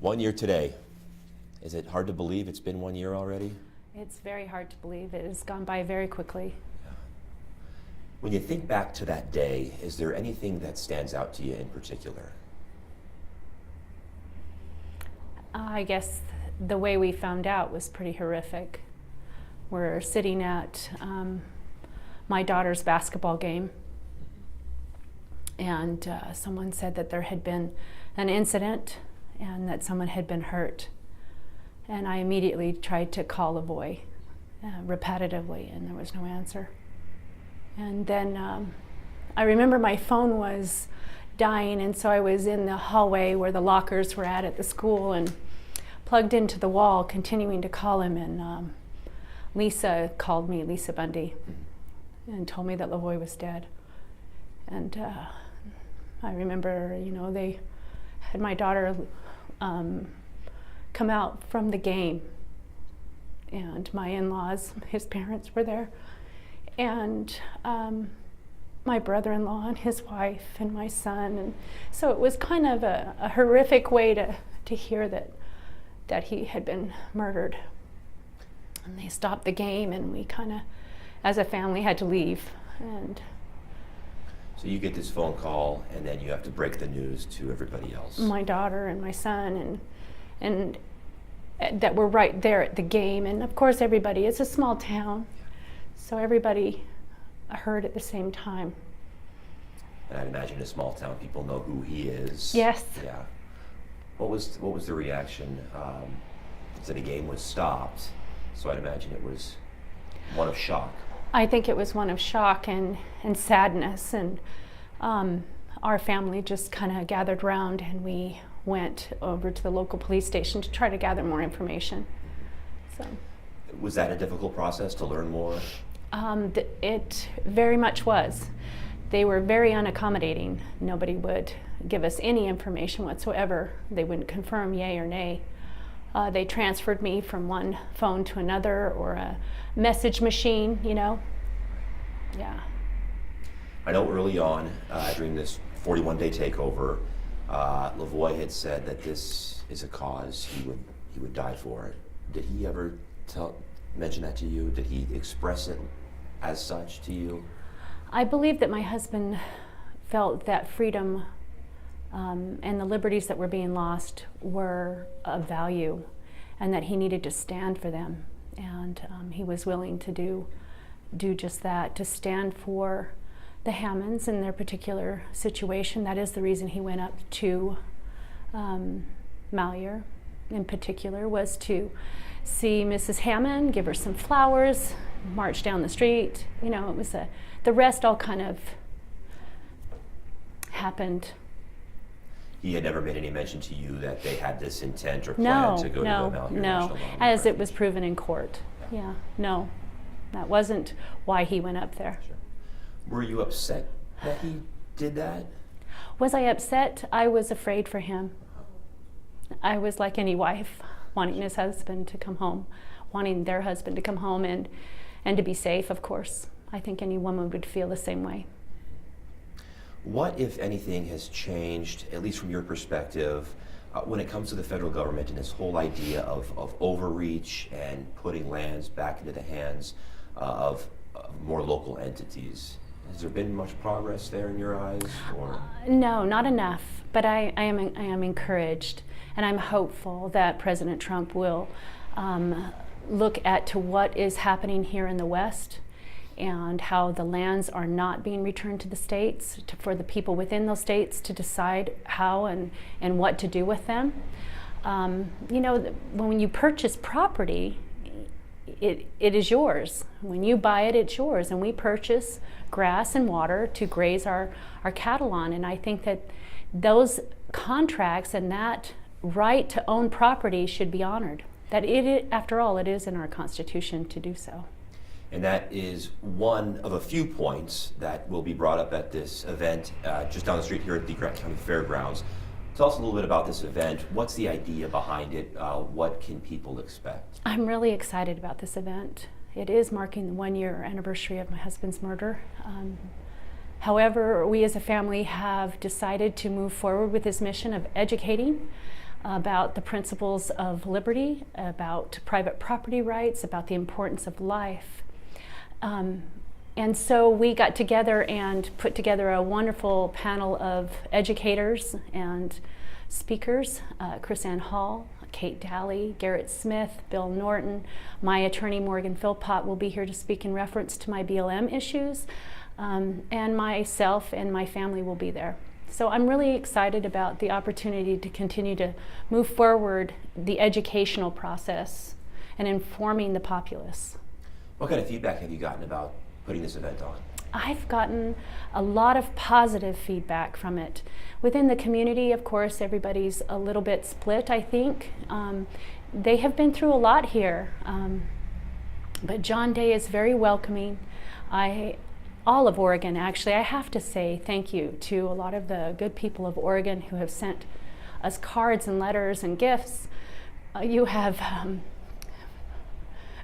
1 year today. Is it hard to believe it's been 1 year already? It's very hard to believe. It has gone by very quickly. Yeah. When you think back to that day, is there anything that stands out to you in particular? I guess the way we found out was pretty horrific. We're sitting at my daughter's basketball game, and someone said that there had been an incident and that someone had been hurt. And I immediately tried to call LaVoy repetitively, and there was no answer. And then I remember my phone was dying, and so I was in the hallway where the lockers were at the school and plugged into the wall, continuing to call him. And Lisa called me, Lisa Bundy, and told me that LaVoy was dead. And I remember, they had my daughter come out from the game, and my in-laws, his parents, were there, and my brother-in-law and his wife and my son. And so it was kind of a horrific way to hear that he had been murdered. And they stopped the game, and we kind of, as a family, had to leave. And so you get this phone call, and then you have to break the news to everybody else. My daughter and my son and that were right there at the game. And of course everybody, it's a small town, so everybody heard at the same time. And I'd imagine in a small town, people know who he is. Yes. Yeah. What was the reaction? So the game was stopped, so I'd imagine it was one of shock. I think it was one of shock and sadness, and our family just kind of gathered around, and we went over to the local police station to try to gather more information. So, was that a difficult process to learn more? It very much was. They were very unaccommodating. Nobody would give us any information whatsoever. They wouldn't confirm yay or nay. They transferred me from one phone to another, or a message machine, Yeah. I know early on, during this 41-day takeover, LaVoy had said that this is a cause he would die for. Did he ever mention that to you? Did he express it as such to you? I believe that my husband felt that freedom and the liberties that were being lost were of value, and that he needed to stand for them. And he was willing to do just that, to stand for the Hammonds in their particular situation. That is the reason he went up to Malheur in particular, was to see Mrs. Hammond, give her some flowers, march down the street. It was the rest all kind of happened. He had never made any mention to you that they had this intent or plan to go to the Malheur National Law as Refuge? It was proven in court. Yeah, no, that wasn't why he went up there. Sure. Were you upset that he did that? Was I upset? I was afraid for him. I was like any wife, wanting his husband to come home, wanting their husband to come home and to be safe, of course. I think any woman would feel the same way. What, if anything, has changed, at least from your perspective, when it comes to the federal government and this whole idea of overreach and putting lands back into the hands of more local entities? Has there been much progress there in your eyes? Or? No, not enough. But I am encouraged, and I'm hopeful that President Trump will look at to what is happening here in the West, and how the lands are not being returned to the states, for the people within those states to decide how and what to do with them. When you purchase property, it is yours. When you buy it, it's yours. And we purchase grass and water to graze our cattle on. And I think that those contracts and that right to own property should be honored. That after all, it is in our Constitution to do so. And that is one of a few points that will be brought up at this event just down the street here at the Grant County Fairgrounds. Tell us a little bit about this event. What's the idea behind it? What can people expect? I'm really excited about this event. It is marking the 1-year anniversary of my husband's murder. However, we as a family have decided to move forward with this mission of educating about the principles of liberty, about private property rights, about the importance of life. And so we got together and put together a wonderful panel of educators and speakers, Chris Ann Hall, Kate Daly, Garrett Smith, Bill Norton. My attorney, Morgan Philpott, will be here to speak in reference to my BLM issues, and myself and my family will be there. So I'm really excited about the opportunity to continue to move forward the educational process and informing the populace. What kind of feedback have you gotten about putting this event on? I've gotten a lot of positive feedback from it. Within the community, of course, everybody's a little bit split, I think. They have been through a lot here, but John Day is very welcoming. All of Oregon, actually, I have to say thank you to a lot of the good people of Oregon who have sent us cards and letters and gifts. You have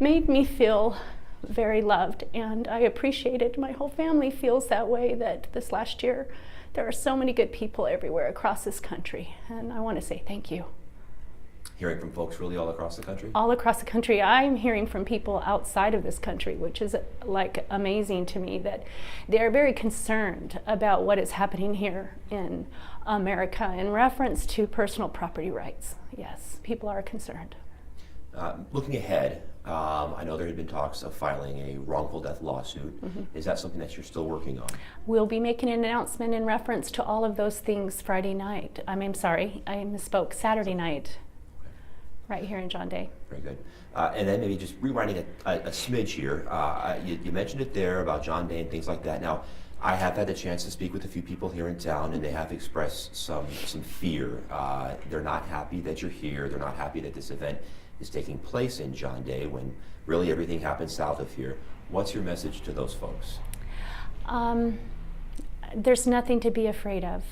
made me feel very loved, and I appreciate it. My whole family feels that way, that this last year there are so many good people everywhere across this country, and I want to say thank you. Hearing from folks really all across the country? All across the country. I'm hearing from people outside of this country, which is like amazing to me, that they're very concerned about what is happening here in America in reference to personal property rights. Yes, people are concerned. Looking ahead, I know there had been talks of filing a wrongful death lawsuit. Mm-hmm. Is that something that you're still working on? We'll be making an announcement in reference to all of those things Friday night. I misspoke, Saturday night, right here in John Day. Very good. And then maybe just rewinding a smidge here. You mentioned it there about John Day and things like that. Now, I have had the chance to speak with a few people here in town, and they have expressed some fear. They're not happy that you're here. They're not happy that this event is taking place in John Day when really everything happens south of here. What's your message to those folks? There's nothing to be afraid of.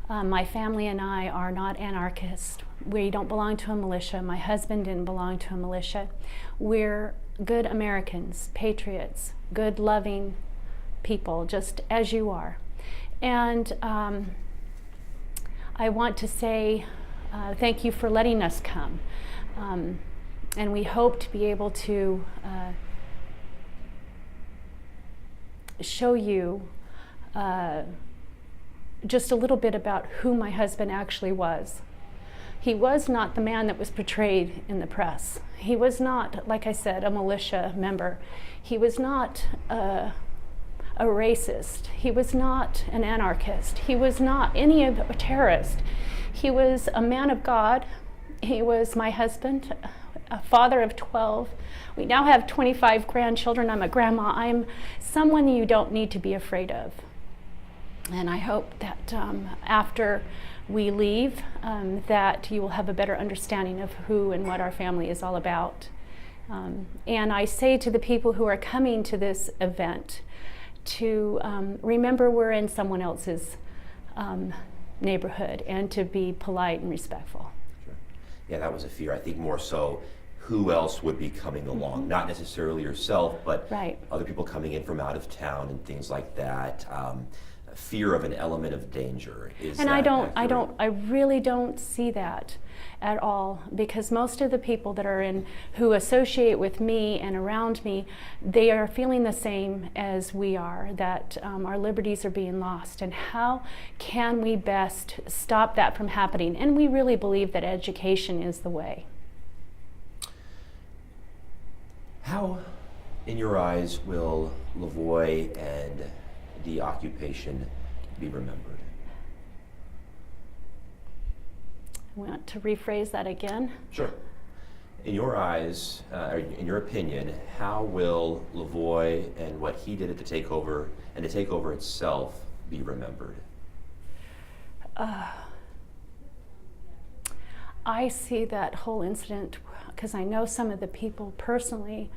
My family and I are not anarchists. We don't belong to a militia. My husband didn't belong to a militia. We're good Americans, patriots, good, loving people, just as you are. And I want to say thank you for letting us come. And we hope to be able to show you just a little bit about who my husband actually was. He was not the man that was portrayed in the press. He was not, like I said, a militia member. He was not a racist. He was not an anarchist. He was not any of a terrorist. He was a man of God. He was my husband, a father of 12. We now have 25 grandchildren. I'm a grandma. I'm someone you don't need to be afraid of. And I hope that after we leave, that you will have a better understanding of who and what our family is all about. And I say to the people who are coming to this event to remember we're in someone else's neighborhood, and to be polite and respectful. Sure. Yeah, that was a fear. I think more so who else would be coming along, mm-hmm. Not necessarily yourself, but right. Other people coming in from out of town and things like that. Fear of an element of danger. And I really don't see that at all, because most of the people that are who associate with me and around me, they are feeling the same as we are, that our liberties are being lost. And how can we best stop that from happening? And we really believe that education is the way. How, in your eyes, will LaVoy and the occupation be remembered? I want to rephrase that again. Sure. In your eyes, or in your opinion, how will LaVoy and what he did at the takeover and the takeover itself be remembered? I see that whole incident, because I know some of the people personally,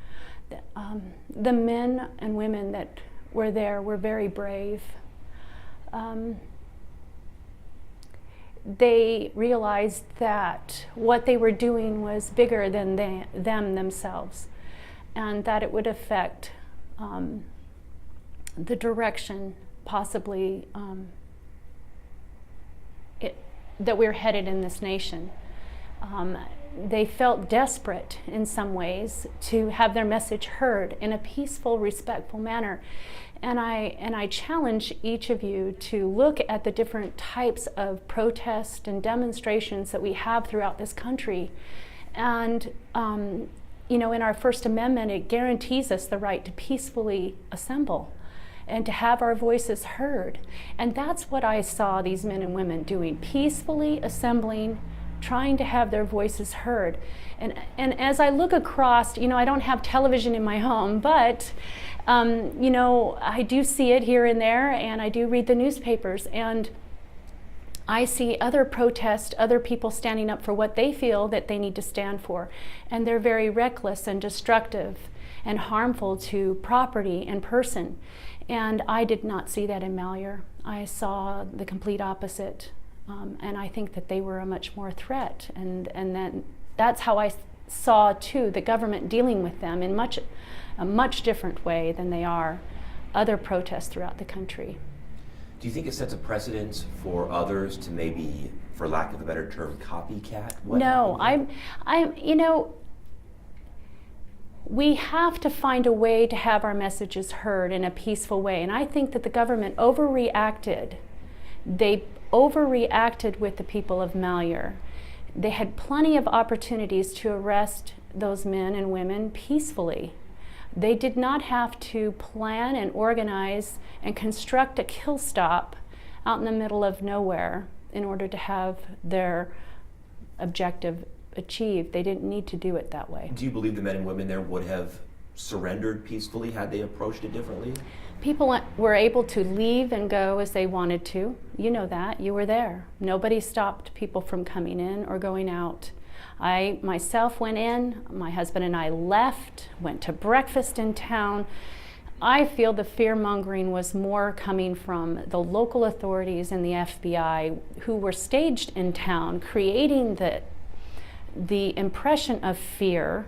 the men and women that were there were very brave. They realized that what they were doing was bigger than them themselves, and that it would affect the direction, possibly, that we're headed in this nation. They felt desperate in some ways to have their message heard in a peaceful, respectful manner. And I challenge each of you to look at the different types of protest and demonstrations that we have throughout this country. And in our First Amendment, it guarantees us the right to peacefully assemble and to have our voices heard. And that's what I saw these men and women doing, peacefully assembling, trying to have their voices heard. And as I look across, I don't have television in my home, but I do see it here and there, and I do read the newspapers, and I see other protests, other people standing up for what they feel that they need to stand for. And they're very reckless and destructive and harmful to property and person. And I did not see that in Malheur. I saw the complete opposite. And I think that they were a much more threat. And then that's how I saw, too, the government dealing with them in a much different way than they are other protests throughout the country. Do you think it sets a precedent for others to maybe, for lack of a better term, copycat? No, we have to find a way to have our messages heard in a peaceful way. And I think that the government overreacted. They overreacted with the people of Malheur. They had plenty of opportunities to arrest those men and women peacefully. They did not have to plan and organize and construct a kill stop out in the middle of nowhere in order to have their objective achieved. They didn't need to do it that way. Do you believe the men and women there would have surrendered peacefully had they approached it differently? People were able to leave and go as they wanted to. You know that. You were there. Nobody stopped people from coming in or going out. I myself went in, my husband and I left, went to breakfast in town. I feel the fear-mongering was more coming from the local authorities and the FBI who were staged in town, creating the impression of fear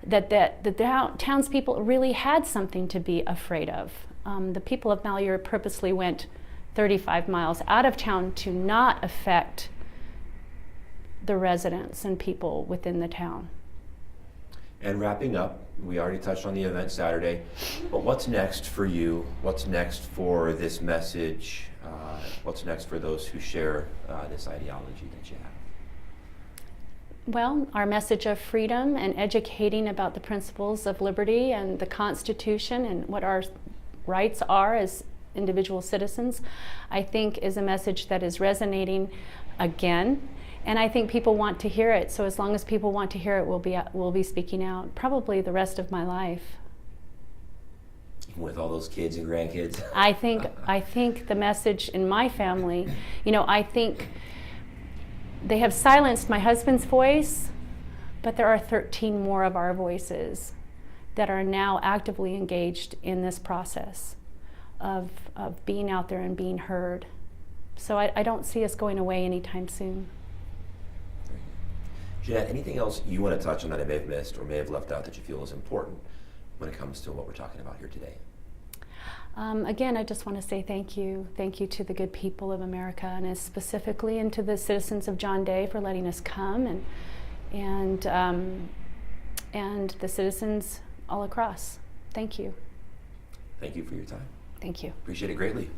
that the townspeople really had something to be afraid of. The people of Malheur purposely went 35 miles out of town to not affect the residents and people within the town. And wrapping up, we already touched on the event Saturday, but what's next for you? What's next for this message? What's next for those who share this ideology that you have? Well, our message of freedom and educating about the principles of liberty and the Constitution and what our rights are as individual citizens, I think is a message that is resonating again. And I think people want to hear it. So as long as people want to hear it, we'll be speaking out probably the rest of my life. With all those kids and grandkids? I think the message in my family, I think they have silenced my husband's voice, but there are 13 more of our voices that are now actively engaged in this process of being out there and being heard. So I don't see us going away anytime soon. Jeanette, anything else you want to touch on that I may have missed or may have left out that you feel is important when it comes to what we're talking about here today? Again, I just want to say thank you. Thank you to the good people of America, and specifically and to the citizens of John Day for letting us come, and the citizens all across. Thank you. Thank you for your time. Thank you. Appreciate it greatly.